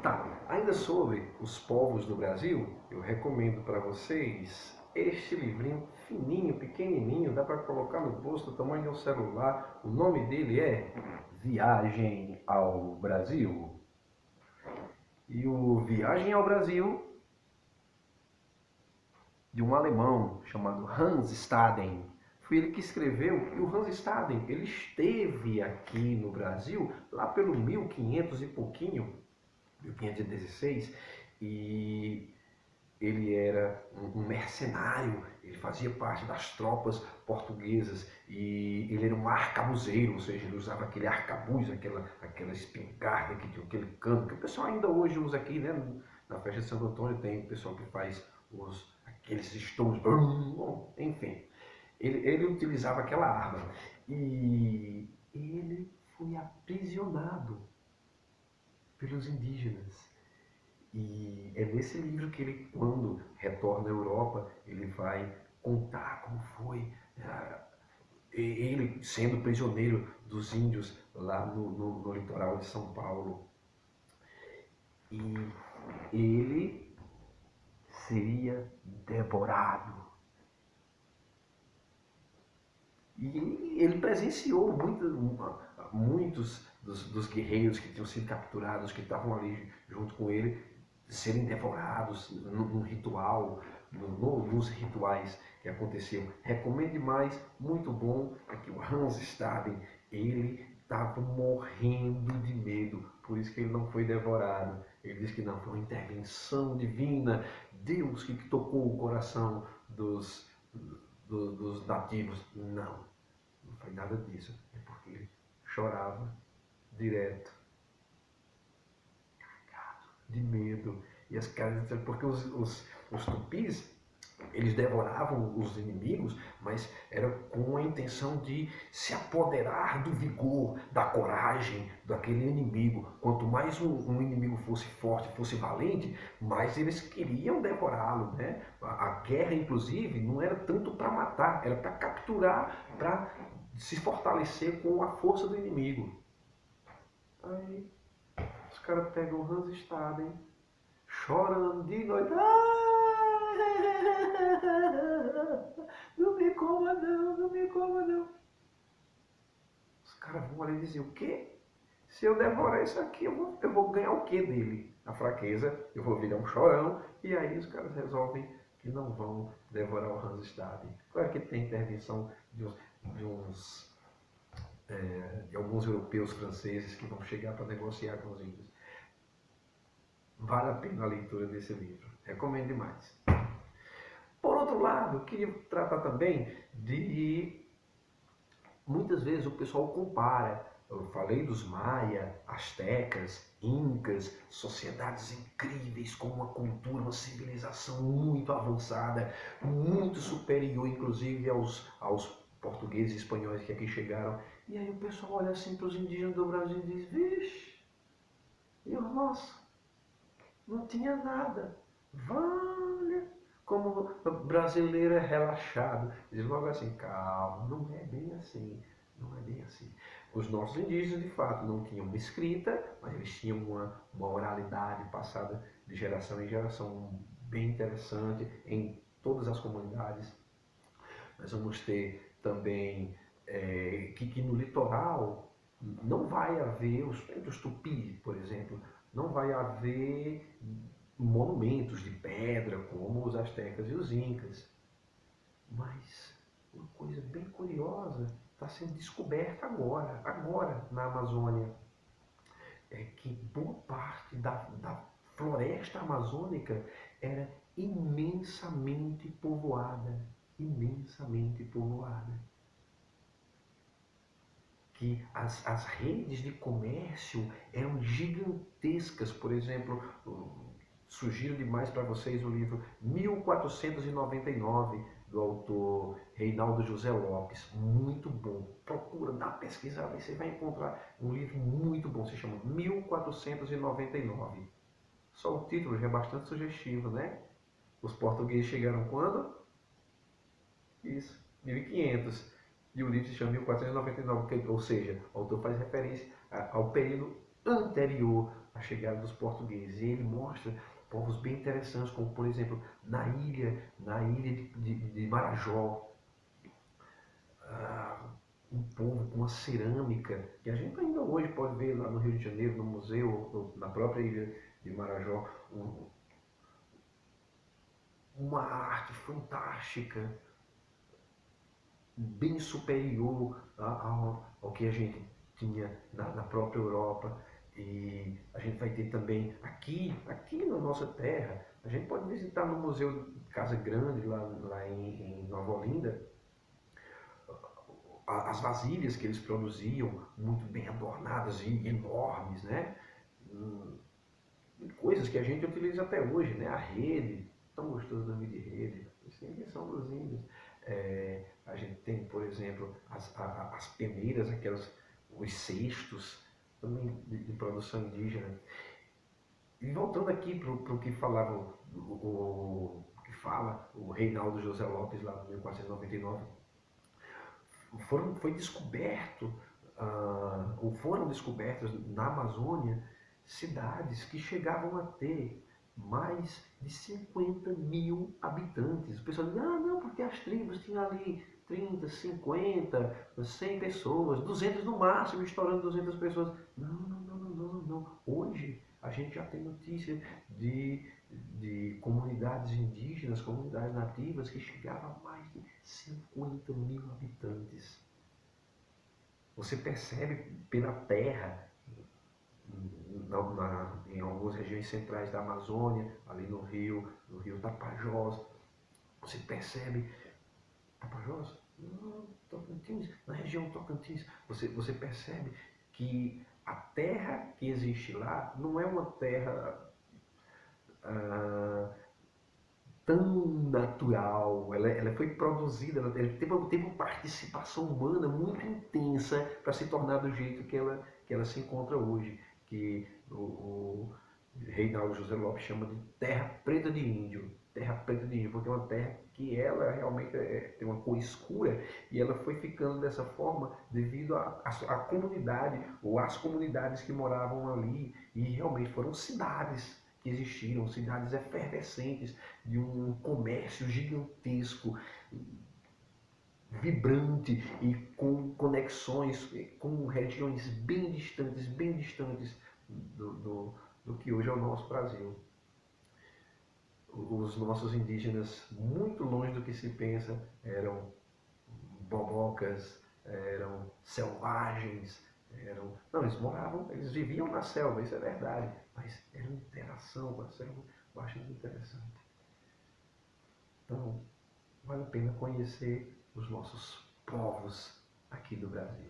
Tá, ainda sobre os povos do Brasil, eu recomendo para vocês este livrinho fininho, pequenininho, dá para colocar no bolso do tamanho de um celular. O nome dele é Viagem ao Brasil. E o Viagem ao Brasil, de um alemão chamado Hans Staden. Foi ele que escreveu, e o Hans Staden, ele esteve aqui no Brasil lá pelo 1500 e pouquinho, 1516, e ele era um mercenário, ele fazia parte das tropas portuguesas e ele era um arcabuzeiro, ou seja, ele usava aquele arcabuz, aquela espingarda que tinha aquele cano, que o pessoal ainda hoje usa aqui, né? Na festa de Santo Antônio tem o pessoal que faz aqueles estouros, bom, enfim. Ele utilizava aquela arma e ele foi aprisionado pelos indígenas. E é nesse livro que ele, quando retorna à Europa, ele vai contar como foi ele sendo prisioneiro dos índios lá no litoral de São Paulo. E ele seria devorado. E ele presenciou muitos dos guerreiros que tinham sido capturados, que estavam ali junto com ele, serem devorados num ritual, nos rituais que aconteciam. Recomendo demais, muito bom. Aqui o Hans Staden, ele estava morrendo de medo, por isso que ele não foi devorado. Ele diz que não, foi uma intervenção divina, Deus que tocou o coração dos nativos. Não foi nada disso. É porque ele chorava direto, de medo. E as caras, porque os tupis, eles devoravam os inimigos, mas era com a intenção de se apoderar do vigor, da coragem daquele inimigo. Quanto mais um inimigo fosse forte, fosse valente, mais eles queriam devorá-lo, né? A guerra, inclusive, não era tanto para matar, era para capturar, para se fortalecer com a força do inimigo. Aí os caras pegam o Hans Staden, chorando de noite. Não me coma não, não me coma não. Os caras vão ali e dizem, o quê? Se eu devorar isso aqui, eu vou ganhar o quê dele? A fraqueza, eu vou virar um chorão. E aí os caras resolvem que não vão devorar o Hans Staden. Claro que tem intervenção de alguns europeus franceses que vão chegar para negociar com os índios. Vale a pena a leitura desse livro. Recomendo demais. Por outro lado, eu queria tratar também de... Muitas vezes o pessoal compara. Eu falei dos maia, astecas, incas, sociedades incríveis com uma cultura, uma civilização muito avançada, muito superior, inclusive, aos portugueses e espanhóis que aqui chegaram. E aí o pessoal olha assim para os indígenas do Brasil e diz, vixe, e o nosso? Não tinha nada. Valha! Como o brasileiro é relaxado. Diz logo assim, calma, não é bem assim. Não é bem assim. Os nossos indígenas, de fato, não tinham uma escrita, mas eles tinham uma oralidade passada de geração em geração bem interessante em todas as comunidades. Nós vamos ter também que no litoral não vai haver, os tupis, por exemplo, não vai haver monumentos de pedra como os astecas e os incas. Mas uma coisa bem curiosa está sendo descoberta agora na Amazônia. É que boa parte da floresta amazônica era imensamente povoada. Imensamente povoada. Que as redes de comércio eram gigantescas. Por exemplo, sugiro demais para vocês o livro 1499, do autor Reinaldo José Lopes. Muito bom. Procura, dá uma pesquisada e você vai encontrar um livro muito bom. Se chama 1499. Só o título já é bastante sugestivo, né? Os portugueses chegaram quando? Isso, 1500. E o livro se chama 1499, ou seja, o autor faz referência ao período anterior a chegada dos portugueses. E ele mostra povos bem interessantes, como por exemplo na ilha de Marajó, um povo com uma cerâmica, que a gente ainda hoje pode ver lá no Rio de Janeiro, no museu, na própria ilha de Marajó, uma arte fantástica, bem superior ao que a gente tinha na própria Europa. E a gente vai ter também aqui na nossa terra, a gente pode visitar no Museu Casa Grande, lá em Nova Olinda, as vasilhas que eles produziam, muito bem adornadas e enormes, né? Coisas que a gente utiliza até hoje, né? A rede, tão gostoso dormir de rede, isso é invenção dos índios. A gente tem, por exemplo, as peneiras, os cestos, também de produção indígena. E voltando aqui para o que falava que fala o Reinaldo José Lopes lá em 1499, foi descoberto, ou foram descobertas na Amazônia cidades que chegavam a ter mais de 50 mil habitantes. O pessoal diz, não, porque as tribos tinham ali 30, 50, 100 pessoas, 200 no máximo, estourando 200 pessoas. Não. Hoje a gente já tem notícia de comunidades indígenas, comunidades nativas que chegavam a mais de 50 mil habitantes. Você percebe pela terra, em algumas regiões centrais da Amazônia, ali no rio Tapajós, você percebe, Tapajós? Não, Tocantins, na região Tocantins, você percebe que a terra que existe lá não é uma terra tão natural, ela foi produzida, ela teve uma participação humana muito intensa para se tornar do jeito que ela se encontra hoje, que o Reinaldo José Lopes chama de terra preta de índio, porque é uma terra que ela realmente tem uma cor escura e ela foi ficando dessa forma devido à comunidade, ou às comunidades que moravam ali, e realmente foram cidades que existiram, cidades efervescentes, de um comércio gigantesco, vibrante e com conexões com regiões bem distantes do que hoje é o nosso Brasil. Os nossos indígenas, muito longe do que se pensa, eram bobocas, eram selvagens, não, eles viviam na selva, isso é verdade, mas era uma interação com a selva bastante interessante. Então, vale a pena conhecer os nossos povos aqui do Brasil.